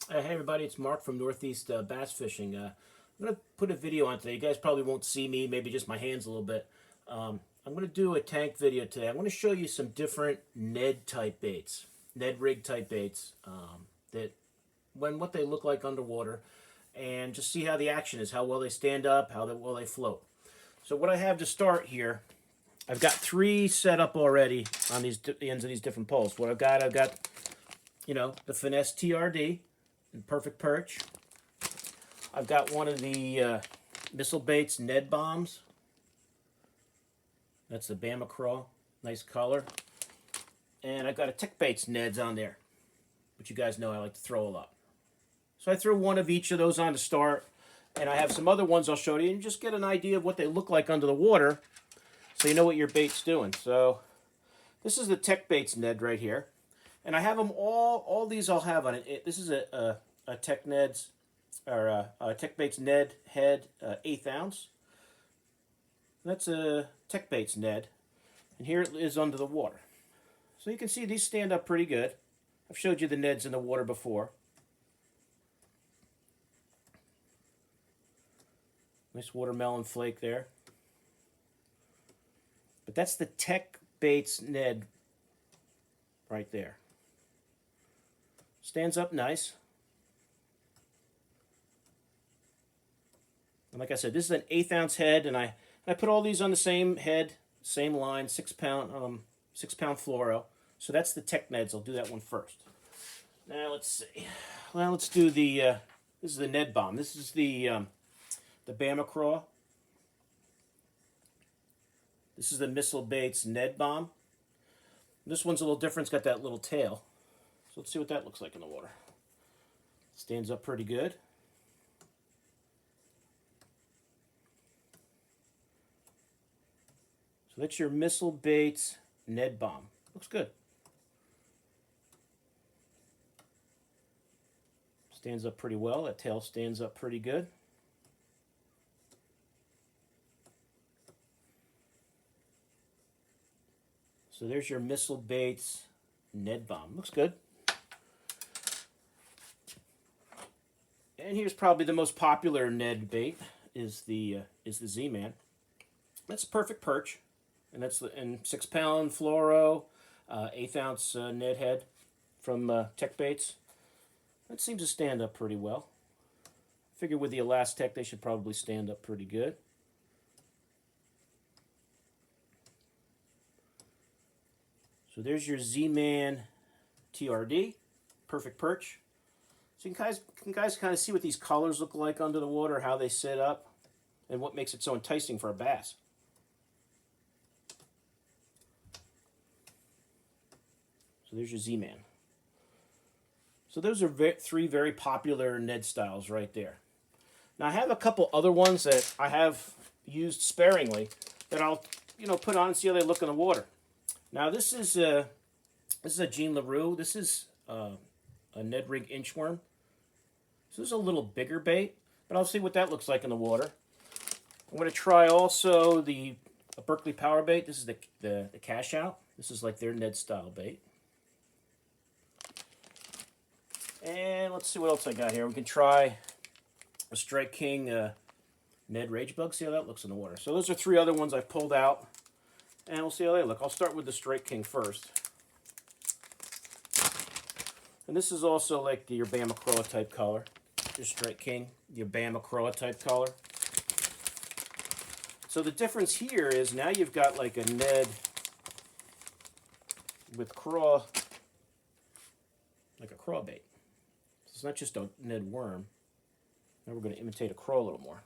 Hey everybody, it's Mark from Northeast Bass Fishing. I'm going to put a video on today. You guys probably won't see me, maybe just my hands a little bit. I'm going to do a tank video today. I'm going to show you some different Ned type baits, Ned rig type baits, that what they look like underwater, and just see how the action is, how well they stand up, how well they float. So what I have to start here, I've got three set up already on the ends of these different poles. I've got the Finesse TRD. Perfect perch. I've got one of the Missile Baits Ned bombs. That's the Bama Craw. Nice color. And I've got a Tech Baits Neds on there, which you guys know I like to throw a lot. So I threw one of each of those on to start, and I have some other ones I'll show you, and just get an idea of what they look like under the water, so you know what your bait's doing. So this is the Tech Baits Ned right here, and I have them all these I'll have on it. This is a Tech Neds, or a Tech Baits Ned head, 1/8 ounce. That's a Tech Baits Ned, and here it is under the water. So you can see these stand up pretty good. I've showed you the Neds in the water before. Nice watermelon flake there. But that's the Tech Baits Ned right there. Stands up nice. And like I said, this is an 1/8 ounce head, and I put all these on the same head, same line, 6 pound fluoro. So that's the Tech Neds. I'll do that one first. Now let's see. Well, let's do the. This is the Ned bomb. This is the Bama Craw. This is the Missile Baits Ned bomb. This one's a little different. It's got that little tail. So let's see what that looks like in the water. Stands up pretty good. So that's your Missile Baits Ned bomb. Looks good. Stands up pretty well. That tail stands up pretty good. So there's your Missile Baits Ned bomb. Looks good. And here's probably the most popular Ned bait is the Z-Man. That's a perfect perch, and that's in 6 pound fluoro, 1/8 ounce Ned head from Tech Baits. That seems to stand up pretty well. Figure with the Elastec they should probably stand up pretty good. So there's your Z-Man TRD, perfect perch. So you can guys kind of see what these colors look like under the water, how they sit up, and what makes it so enticing for a bass. So there's your Z-Man. So those are three very popular Ned styles right there. Now I have a couple other ones that I have used sparingly that I'll put on and see how they look in the water. Now this is a Jean LaRue. This is a Ned Rig Inchworm. So this is a little bigger bait, but I'll see what that looks like in the water. I'm going to try also the Berkeley Power Bait. This is the Cash Out. This is like their Ned style bait. And let's see what else I got here. We can try a Strike King Ned Rage Bug. See how that looks in the water. So those are three other ones I've pulled out, and we'll see how they look. I'll start with the Strike King first. And this is also like your Bama Craw type color. Your Strike King, your Bama Craw type color. So the difference here is now you've got like a Ned with craw, like a craw bait. So it's not just a Ned worm. Now we're going to imitate a craw a little more.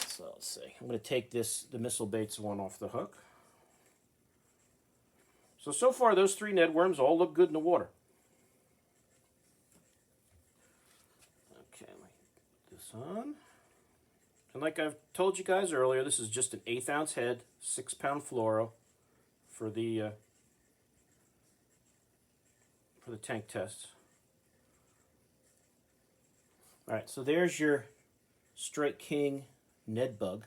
So let's see. I'm going to take the Missile Baits one off the hook. So far those three Ned worms all look good in the water. Okay, let me put this on. And like I've told you guys earlier, this is just an 1/8 ounce head, 6 pound fluoro for the tank tests. All right, so there's your Strike King Ned Bug,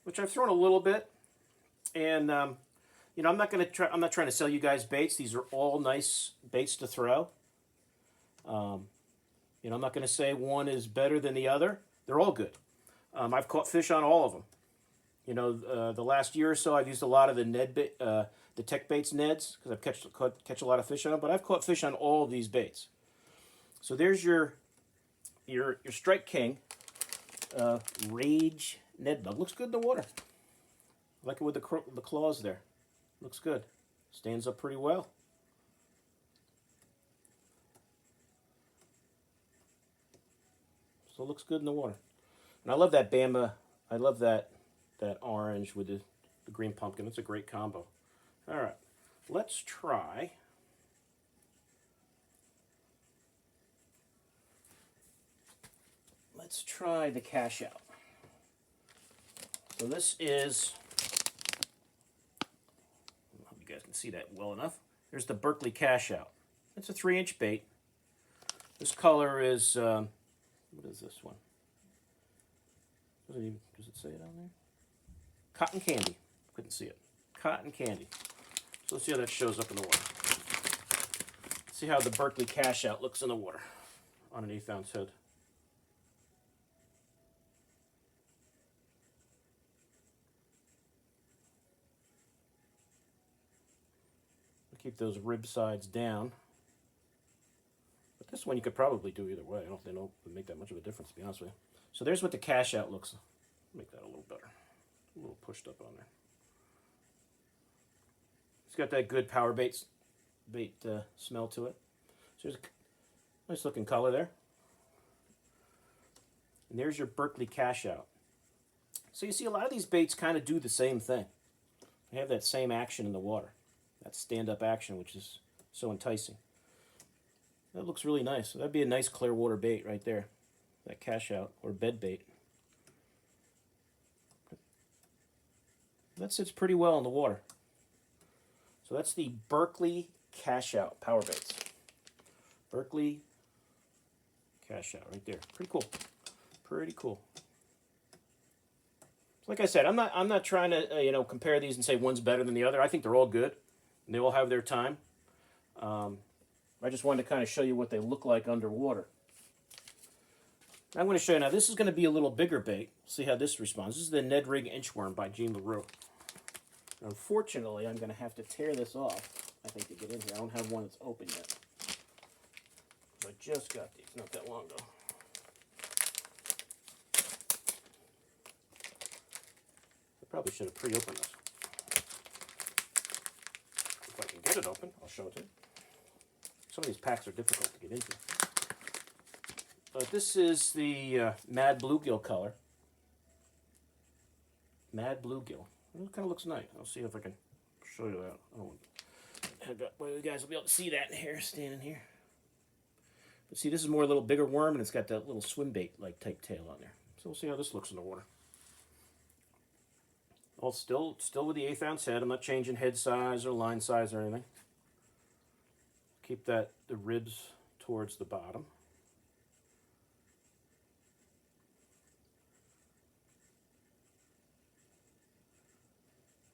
which I've thrown a little bit, and I'm not trying to sell you guys baits. These are all nice baits to throw, You know, I'm not going to say one is better than the other. They're all good. I've caught fish on all of them. You know, the last year or so, I've used a lot of the Tech Baits Neds because I've catch a lot of fish on them. But I've caught fish on all of these baits. So there's your Strike King Rage Ned Bug. Looks good in the water. I like it with the claws there. Looks good. Stands up pretty well. So it looks good in the water. And I love that Bama. I love that orange with the green pumpkin. It's a great combo. All right, let's try. Let's try the Cash Out. So this is, I hope you guys can see that well enough. There's the Berkley Cash Out. It's a 3-inch bait. This color is, what is this one? Does it say it on there? Cotton Candy. Couldn't see it. Cotton Candy. So let's see how that shows up in the water. Let's see how the Berkley Cash Out looks in the water on an 1/8 ounce head. Keep those rib sides down. But this one you could probably do either way. I don't think it would make that much of a difference, to be honest with you. So there's what the Cash Out looks like. Make that a little better. A little pushed up on there. It's got that good power bait smell to it. So there's a nice looking color there. And there's your Berkley Cash Out. So you see a lot of these baits kind of do the same thing. They have that same action in the water. That stand-up action, which is so enticing. That looks really nice. So that'd be a nice clear water bait right there. That Cash Out or bed bait. That sits pretty well in the water. So that's the Berkley Cash Out power baits. Berkley Cash Out right there. Pretty cool. Pretty cool. Like I said, I'm not trying to compare these and say one's better than the other. I think they're all good. And they all have their time. I just wanted to kind of show you what they look like underwater. I'm going to show you now. This is going to be a little bigger bait. See how this responds. This is the Ned Rig Inchworm by Jean LaRue. Unfortunately, I'm going to have to tear this off, I think, to get in here. I don't have one that's open yet. I just got these not that long ago. I probably should have pre-opened this. If I can get it open, I'll show it to you. Some of these packs are difficult to get into. But this is the Mad Bluegill color. Mad Bluegill. It kind of looks nice. I'll see if I can show you that. I don't want well, you guys will be able to see that in here, standing here. But see, this is more a little bigger worm, and it's got that little swim bait-like type tail on there. So we'll see how this looks in the water. All still with the 1/8 ounce head. I'm not changing head size or line size or anything. Keep the ribs towards the bottom.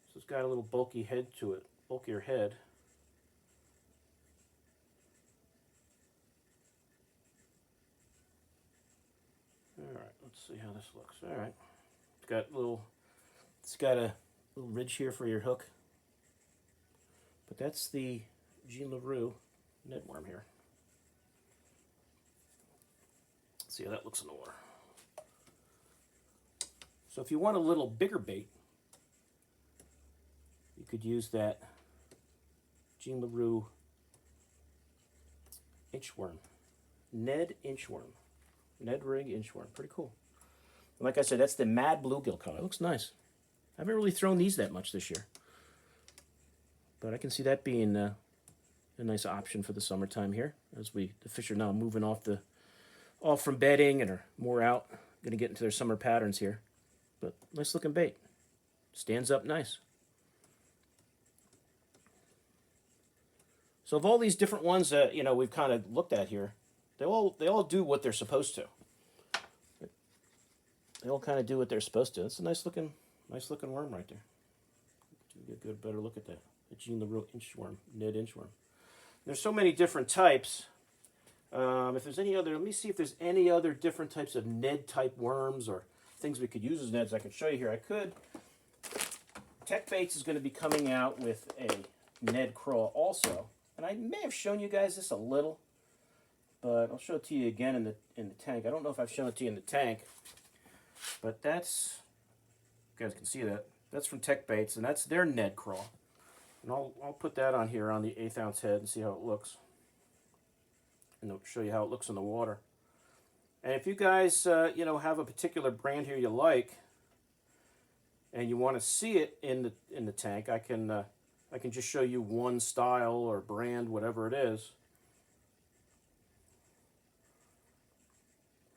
So it's got a little bulky head to it, bulkier head. All right, let's see how this looks. All right, it's got a little ridge here for your hook. But that's the Jean LaRue Networm here. Let's see how that looks in the water. So if you want a little bigger bait, you could use that Jean LaRue Inchworm. Ned Inchworm. Ned Rig Inchworm. Pretty cool. And like I said, that's the Mad Bluegill color. It looks nice. I haven't really thrown these that much this year. But I can see that being a nice option for the summertime here, as the fish are now moving off from bedding and are more out, going to get into their summer patterns here. But nice looking bait, stands up nice. So of all these different ones that we've kind of looked at here, they all do what they're supposed to. They all kind of do what they're supposed to. It's a nice looking worm right there. Get a good better look at that. The Jean LaRue Inchworm, Ned Inchworm. There's so many different types. If there's any other, let me see if there's any other different types of Ned type worms or things we could use as Neds. I can show you here. I could. Tech Baits is going to be coming out with a Ned crawl also, and I may have shown you guys this a little, but I'll show it to you again in the tank. I don't know if I've shown it to you in the tank, but that's, you guys can see that. That's from Tech Baits, and that's their Ned crawl. And I'll put that on here on the 1/8 ounce head and see how it looks. And I'll show you how it looks in the water. And if you guys, you know, have a particular brand here you like, and you want to see it in the tank, I can just show you one style or brand, whatever it is.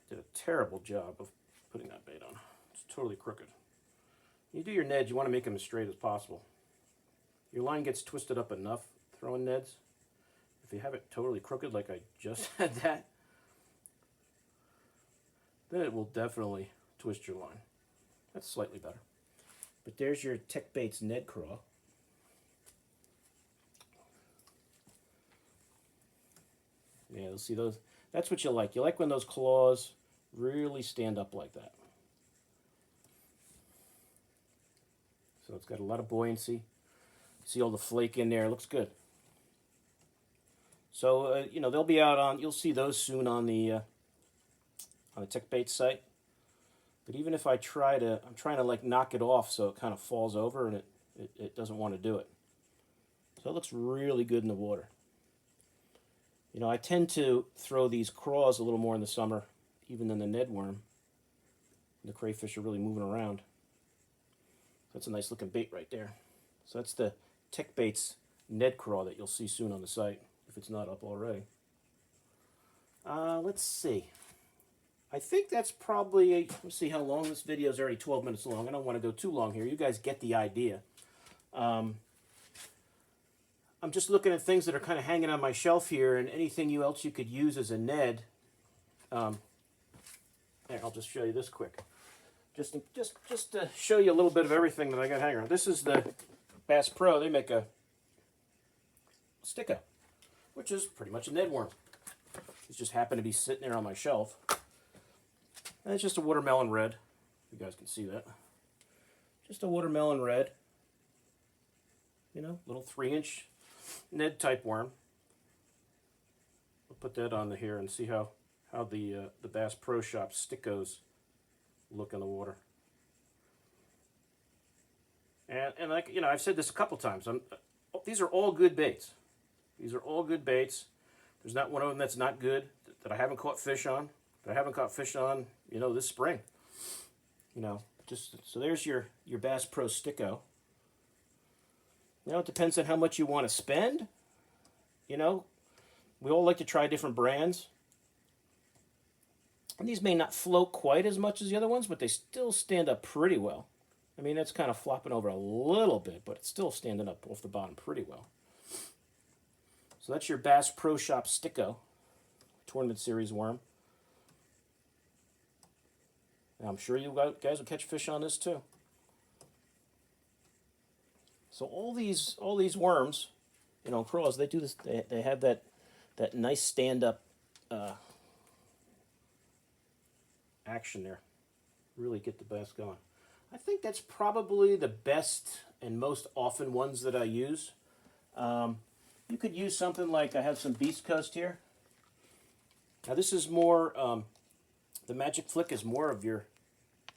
Did a terrible job of putting that bait on. It's totally crooked. You do your Neds, you want to make them as straight as possible. Your line gets twisted up enough throwing Neds. If you have it totally crooked like I just had that, then it will definitely twist your line. That's slightly better. But there's your Tech Baits Ned crawl. Yeah, you'll see those. That's what you like. You like when those claws really stand up like that. So it's got a lot of buoyancy. See all the flake in there. It looks good. So you know, they'll be out on. You'll see those soon on the Tech Baits site. But even if I try to, I'm trying to like knock it off so it kind of falls over, and it doesn't want to do it. So it looks really good in the water. You know, I tend to throw these craws a little more in the summer, even than the Ned worm. The crayfish are really moving around. That's a nice looking bait right there. So that's the Tech Baits Ned crawl that you'll see soon on the site, if it's not up already. Let's see. I think that's probably, let's see how long this video is. Already 12 minutes long. I don't want to go too long here. You guys get the idea. I'm just looking at things that are kind of hanging on my shelf here, and anything else you could use as a Ned. Here, I'll just show you this quick. Just to show you a little bit of everything that I got hanging around. This is the Bass Pro. They make a Sticko, which is pretty much a Ned worm. It just happened to be sitting there on my shelf. And it's just a watermelon red. You guys can see that. Just a watermelon red. You know, little 3-inch Ned type worm. I'll put that on here and see how the Bass Pro Shop Stickos look in the water. And like, you know, I've said this a couple times. These are all good baits. These are all good baits. There's not one of them that's not good, that I haven't caught fish on. That I haven't caught fish on, you know, this spring. You know, just so there's your Bass Pro Sticko. You know, it depends on how much you want to spend. You know, we all like to try different brands. And these may not float quite as much as the other ones, but they still stand up pretty well. I mean, that's kind of flopping over a little bit, but it's still standing up off the bottom pretty well. So that's your Bass Pro Shop Sticko, Tournament Series worm. And I'm sure you guys will catch fish on this too. So all these worms, you know, craws, they do this. They have that nice stand-up action there. Really get the bass going. I think that's probably the best and most often ones that I use. You could use something like, I have some Beast Coast here. Now this is more, the Magic Flick is more of your,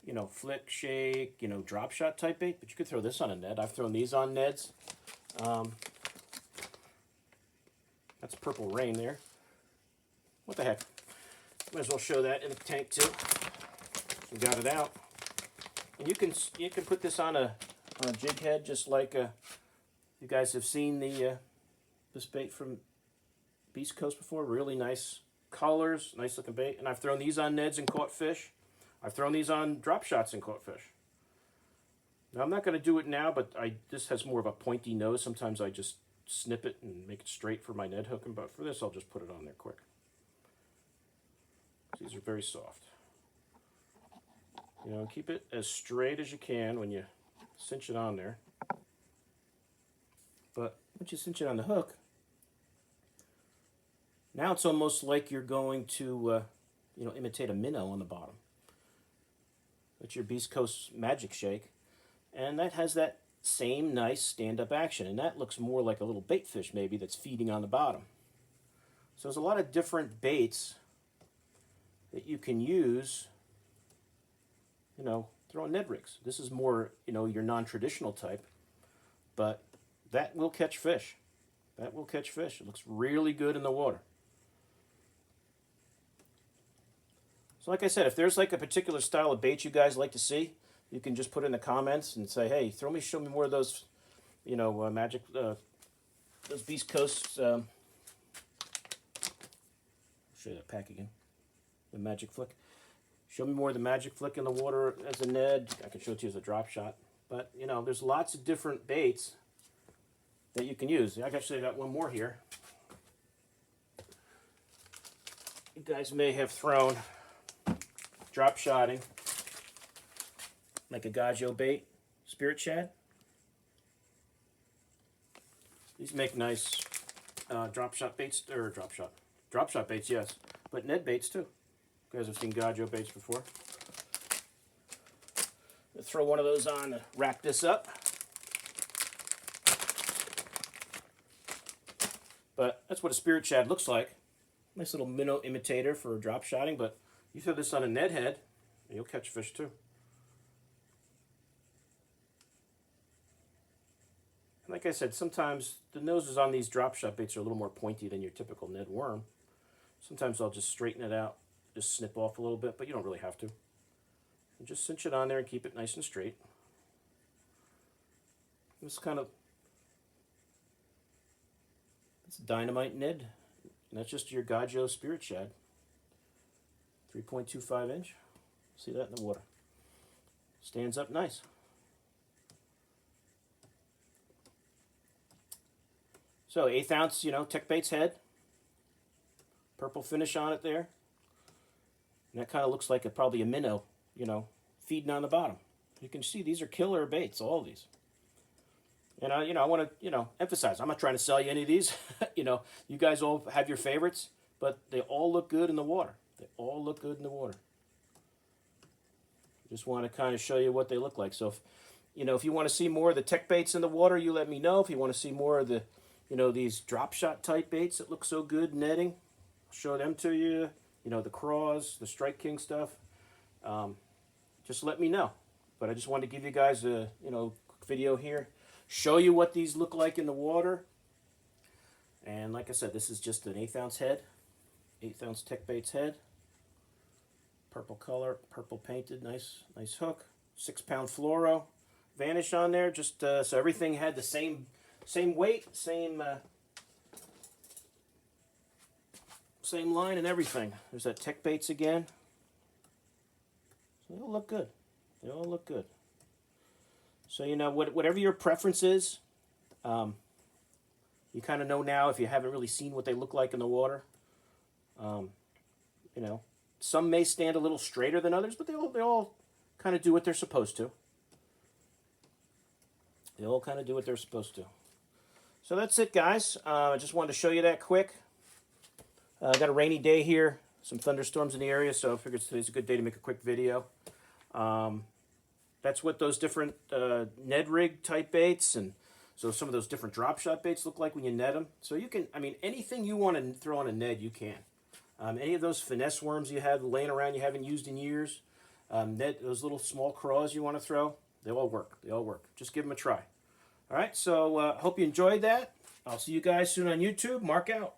you know, flick, shake, you know, drop shot type bait, but you could throw this on a Ned. I've thrown these on Neds. That's Purple Rain there. What the heck? Might as well show that in the tank too. We got it out. And you can put this on a jig head, just like you guys have seen this bait from Beast Coast before. Really nice colors, nice looking bait. And I've thrown these on Neds and caught fish. I've thrown these on drop shots and caught fish. Now I'm not going to do it now, but this has more of a pointy nose. Sometimes I just snip it and make it straight for my Ned hooking, but for this I'll just put it on there quick. These are very soft. You know, keep it as straight as you can when you cinch it on there. But once you cinch it on the hook, Now it's almost like you're going to, imitate a minnow on the bottom. That's your Beast Coast Magic Shake. And that has that same nice stand-up action. And that looks more like a little bait fish maybe that's feeding on the bottom. So there's a lot of different baits that you can use, throwing Ned rigs. This is more, your non-traditional type. But that will catch fish. That will catch fish. It looks really good in the water. So like I said, if there's like a particular style of bait you guys like to see, you can just put it in the comments and say, hey, show me more of those, magic, those Beast Coast, show you that pack again, the Magic Flick. Show me more of the Magic Flick in the water as a Ned. I can show it to you as a drop shot. But, there's lots of different baits that you can use. I actually got one more here. You guys may have thrown drop shotting like a Gajo bait, Spirit Shad. These make nice drop shot baits, drop shot baits, yes, but Ned baits too. You guys have seen Gajo baits before. I'll throw one of those on to wrap this up. But that's what a Spirit Shad looks like. Nice little minnow imitator for drop shotting, but you throw this on a Ned head, and you'll catch fish too. And like I said, sometimes the noses on these drop shot baits are a little more pointy than your typical Ned worm. Sometimes I'll just straighten it out, just snip off a little bit, but you don't really have to. And just cinch it on there and keep it nice and straight. It's Dynamite Ned. And that's just your Gajo Spirit Shad. 3.25 inch. See that in the water. Stands up nice. So 1/8 ounce, Tech Baits head. Purple finish on it there. And that kind of looks like probably a minnow, feeding on the bottom. You can see these are killer baits, all these. And I want to, emphasize, I'm not trying to sell you any of these. You guys all have your favorites, but they all look good in the water. They all look good in the water. Just want to kind of show you what they look like. So if you want to see more of the tech baits in the water, you let me know. If you want to see more of the, these drop shot type baits that look so good netting, I'll show them to you. The craws, the Strike King stuff. Just let me know. But I just wanted to give you guys a, quick video here. Show you what these look like in the water. And like I said, this is just an 1/8 ounce head. 1/8 ounce Tech Baits head. Purple color, purple painted, nice hook. 6-pound fluoro vanish on there, just so everything had the same weight, same line and everything. There's that Tech Baits again. So they all look good. They all look good. So whatever your preference is, you kind of know now if you haven't really seen what they look like in the water. Some may stand a little straighter than others, but they all kind of do what they're supposed to. They all kind of do what they're supposed to. So that's it, guys. I just wanted to show you that quick. I got a rainy day here, some thunderstorms in the area, so I figured today's a good day to make a quick video. That's what those different Ned rig type baits and so some of those different drop shot baits look like when you net them. So you can, anything you want to throw on a Ned, you can. Any of those finesse worms you have laying around you haven't used in years, those little small craws you want to throw, they all work. They all work. Just give them a try. All right, so hope you enjoyed that. I'll see you guys soon on YouTube. Mark out.